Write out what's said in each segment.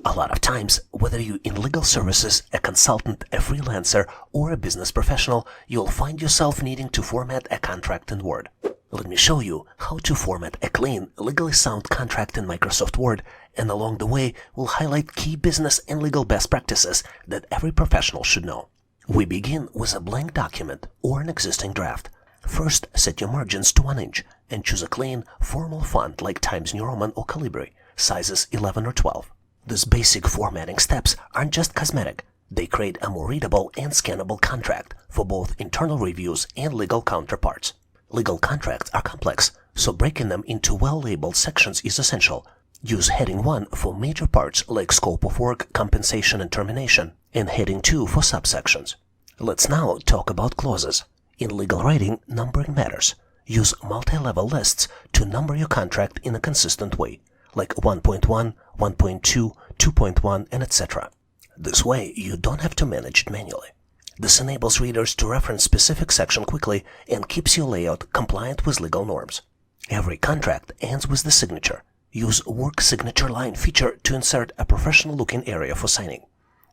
A lot of times, whether you're in legal services, a consultant, a freelancer, or a business professional, you'll find yourself needing to format a contract in Word. Let me show you how to format a clean, legally sound contract in Microsoft Word, and along the way, we'll highlight key business and legal best practices that every professional should know. We begin with a blank document or an existing draft. First, set your margins to 1 inch and choose a clean, formal font like Times New Roman or Calibri, sizes 11 or 12. These basic formatting steps aren't just cosmetic. They create a more readable and scannable contract for both internal reviews and legal counterparts. Legal contracts are complex, so breaking them into well-labeled sections is essential. Use Heading 1 for major parts like scope of work, compensation and termination, and Heading 2 for subsections. Let's now talk about clauses. In legal writing, numbering matters. Use multi-level lists to number your contract in a consistent way, like 1.1, 1.2, 2.1, and etc. This way, you don't have to manage it manually. This enables readers to reference specific section quickly and keeps your layout compliant with legal norms. Every contract ends with the signature. Use Work Signature Line feature to insert a professional-looking area for signing.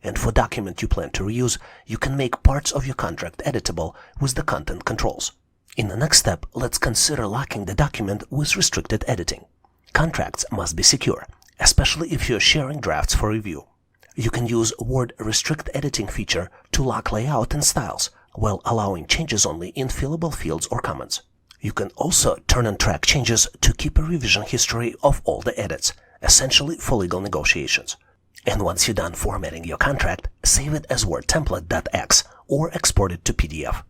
And for document you plan to reuse, you can make parts of your contract editable with the content controls. In the next step, let's consider locking the document with restricted editing. Contracts must be secure, especially if you're sharing drafts for review. You can use Word Restrict Editing feature to lock layout and styles, while allowing changes only in fillable fields or comments. You can also turn on track changes to keep a revision history of all the edits, essentially for legal negotiations. And once you're done formatting your contract, save it as Word template.x or export it to PDF.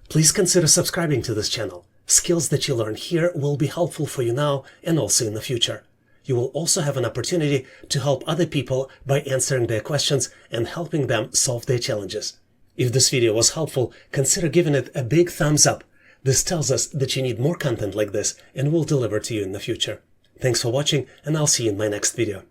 Please consider subscribing to this channel. Skills that you learn here will be helpful for you now and also in the future. You will also have an opportunity to help other people by answering their questions and helping them solve their challenges. If this video was helpful, consider giving it a big thumbs up. This tells us that you need more content like this and we'll deliver to you in the future. Thanks for watching, and I'll see you in my next video.